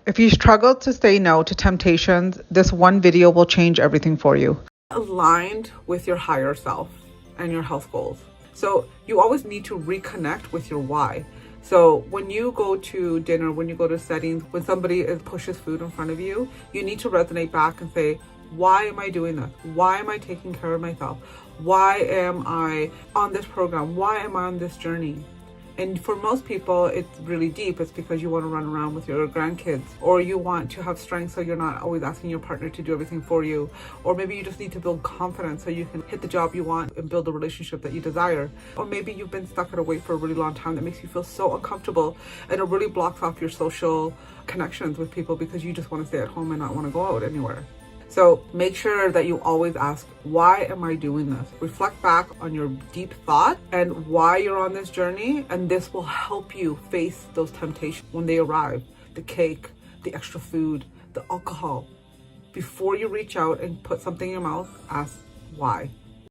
If you struggle to say no to temptations, this one video will change everything for you. Aligned with your higher self and your health goals. So you always need to reconnect with your why. So when you go to dinner, when you go to settings, when somebody pushes food in front of you, you need to resonate back and say, why am I doing this? Why am I taking care of myself? Why am I on this program? Why am I on this journey? And for most people, it's really deep. It's because you want to run around with your grandkids, or you want to have strength so you're not always asking your partner to do everything for you. Or maybe you just need to build confidence so you can hit the job you want and build the relationship that you desire. Or maybe you've been stuck at a weight for a really long time that makes you feel so uncomfortable, and it really blocks off your social connections with people because you just want to stay at home and not want to go out anywhere. So make sure that you always ask, why am I doing this? Reflect back on your deep thought and why you're on this journey, and this will help you face those temptations when they arrive. The cake, the extra food, the alcohol. Before you reach out and put something in your mouth, ask why.